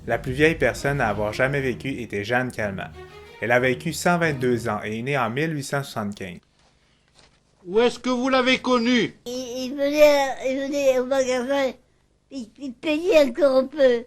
La plus vieille personne à avoir jamais vécu était Jeanne Calment. Elle a vécu 122 ans et est née en 1875. Où est-ce que vous l'avez connu? Il venait au magasin, il peignait encore un peu.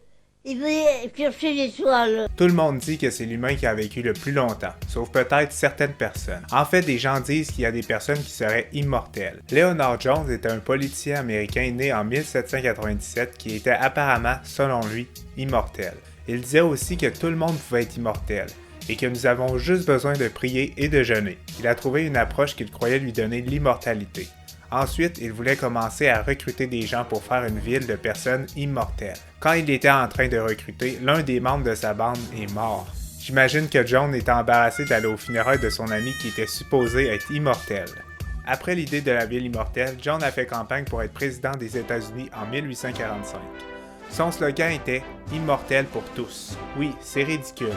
Il venait chercher les toiles. Tout le monde dit que c'est l'humain qui a vécu le plus longtemps, sauf peut-être certaines personnes. En fait, des gens disent qu'il y a des personnes qui seraient immortelles. Leonard Jones était un politicien américain né en 1797 qui était apparemment, selon lui, immortel. Il disait aussi que tout le monde pouvait être immortel et que nous avons juste besoin de prier et de jeûner. Il a trouvé une approche qu'il croyait lui donner l'immortalité. Ensuite, il voulait commencer à recruter des gens pour faire une ville de personnes immortelles. Quand il était en train de recruter, l'un des membres de sa bande est mort. J'imagine que John était embarrassé d'aller au funérailles de son ami qui était supposé être immortel. Après l'idée de la ville immortelle, John a fait campagne pour être président des États-Unis en 1845. Son slogan était « Immortel pour tous ». Oui, c'est ridicule,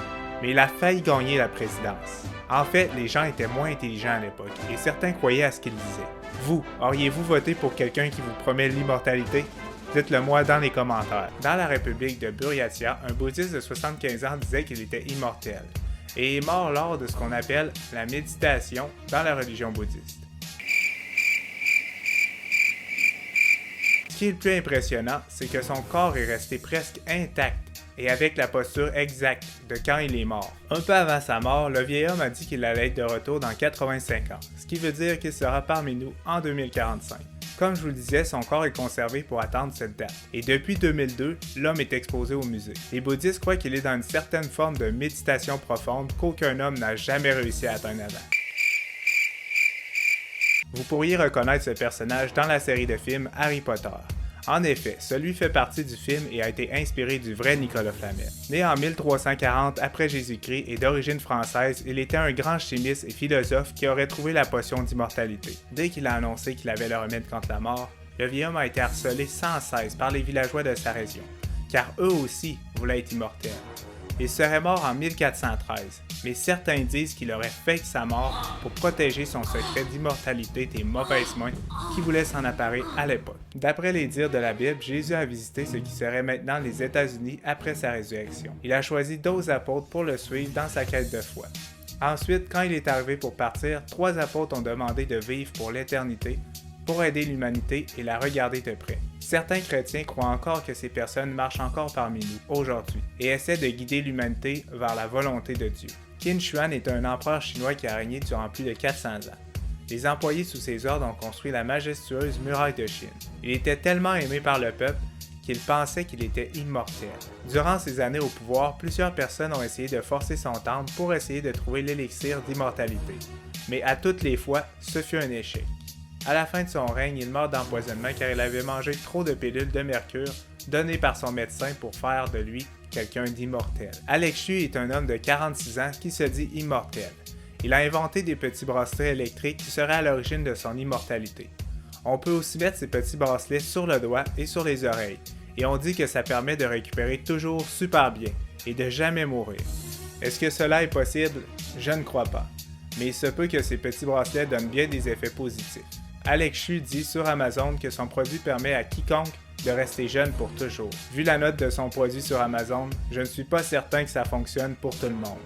mais il a failli gagner la présidence. En fait, les gens étaient moins intelligents à l'époque, et certains croyaient à ce qu'il disait. Vous, auriez-vous voté pour quelqu'un qui vous promet l'immortalité? Dites-le moi dans les commentaires. Dans la République de Buryatia, un bouddhiste de 75 ans disait qu'il était immortel, et est mort lors de ce qu'on appelle la méditation dans la religion bouddhiste. Ce qui est le plus impressionnant, c'est que son corps est resté presque intact et avec la posture exacte de quand il est mort. Un peu avant sa mort, le vieil homme a dit qu'il allait être de retour dans 85 ans, ce qui veut dire qu'il sera parmi nous en 2045. Comme je vous le disais, son corps est conservé pour attendre cette date. Et depuis 2002, l'homme est exposé au musée. Les bouddhistes croient qu'il est dans une certaine forme de méditation profonde qu'aucun homme n'a jamais réussi à atteindre avant. Vous pourriez reconnaître ce personnage dans la série de films Harry Potter. En effet, celui fait partie du film et a été inspiré du vrai Nicolas Flamel. Né en 1340 après Jésus-Christ et d'origine française, il était un grand chimiste et philosophe qui aurait trouvé la potion d'immortalité. Dès qu'il a annoncé qu'il avait le remède contre la mort, le vieil homme a été harcelé sans cesse par les villageois de sa région, car eux aussi voulaient être immortels. Il serait mort en 1413, mais certains disent qu'il aurait fake sa mort pour protéger son secret d'immortalité des mauvaises mains qui voulaient s'en apparer à l'époque. D'après les dires de la Bible, Jésus a visité ce qui serait maintenant les États-Unis après sa résurrection. Il a choisi 12 apôtres pour le suivre dans sa quête de foi. Ensuite, quand il est arrivé pour partir, 3 apôtres ont demandé de vivre pour l'éternité, pour aider l'humanité et la regarder de près. Certains chrétiens croient encore que ces personnes marchent encore parmi nous aujourd'hui et essaient de guider l'humanité vers la volonté de Dieu. Qin Shi Huang est un empereur chinois qui a régné durant plus de 400 ans. Les employés sous ses ordres ont construit la majestueuse muraille de Chine. Il était tellement aimé par le peuple qu'il pensait qu'il était immortel. Durant ses années au pouvoir, plusieurs personnes ont essayé de forcer son temple pour essayer de trouver l'élixir d'immortalité. Mais à toutes les fois, ce fut un échec. À la fin de son règne, il meurt d'empoisonnement car il avait mangé trop de pilules de mercure données par son médecin pour faire de lui quelqu'un d'immortel. Alex Xu est un homme de 46 ans qui se dit immortel. Il a inventé des petits bracelets électriques qui seraient à l'origine de son immortalité. On peut aussi mettre ces petits bracelets sur le doigt et sur les oreilles, et on dit que ça permet de récupérer toujours super bien et de jamais mourir. Est-ce que cela est possible? Je ne crois pas. Mais il se peut que ces petits bracelets donnent bien des effets positifs. Alex Xu dit sur Amazon que son produit permet à quiconque de rester jeune pour toujours. Vu la note de son produit sur Amazon, je ne suis pas certain que ça fonctionne pour tout le monde.